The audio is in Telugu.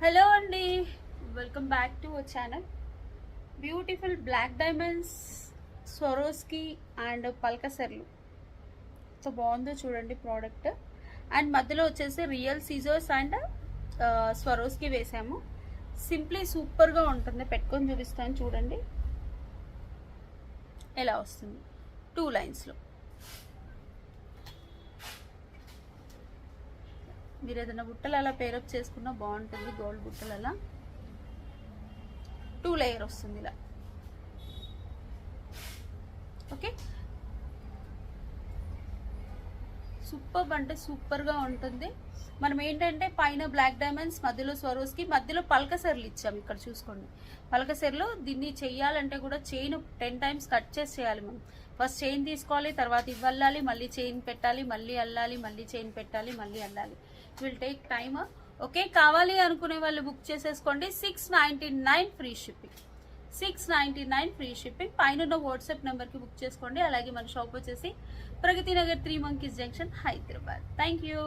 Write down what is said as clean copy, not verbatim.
హలో అండి, welcome back to our channel. Beautiful black diamonds Swarovski and పల్కసర్లు. సో బాగుందో చూడండి ప్రోడక్ట్. అండ్ మధ్యలో వచ్చేసి రియల్ సీజర్స్ అండ్ స్వరోస్కి వేసాము. సింప్లీ సూపర్గా ఉంటుంది. పెట్టుకొని చూపిస్తాను చూడండి ఎలా వస్తుంది 2 లైన్స్లో. మీరు ఏదైనా బుట్టలు అలా పేరప్ చేసుకున్నా బాగుంటుంది. గోల్డ్ బుట్టలు అలా 2 లేయర్ వస్తుంది ఇలా. ఓకే, సూపర్ అంటే సూపర్గా ఉంటుంది. మనం ఏంటంటే పైన బ్లాక్ డైమండ్స్, మధ్యలో స్వరోస్కి, మధ్యలో పల్కసర్లు ఇచ్చాము. ఇక్కడ చూసుకోండి పల్కసర్లు. దీన్ని చెయ్యాలంటే కూడా చైన్ 10 టైమ్స్ కట్ చేసి చేయాలి. మనం ఫస్ట్ చైన్ తీసుకోవాలి, తర్వాత ఇవ్వాలి, మళ్ళీ చైన్ పెట్టాలి, మళ్ళీ అల్లాలి, మళ్ళీ చైన్ పెట్టాలి, మళ్ళీ అల్లాలి. Will take time. ఓకే, కావాలి అనుకునే వాళ్ళు బుక్ చేసేసుకోండి. 699 ఫ్రీ షిప్పింగ్. 699 free shipping. పైన వాట్సాప్ నెంబర్కి బుక్ చేసుకోండి. అలాగే మన షాప్ వచ్చేసి Pragathi Nagar 3 monkeys junction, Hyderabad. Thank you.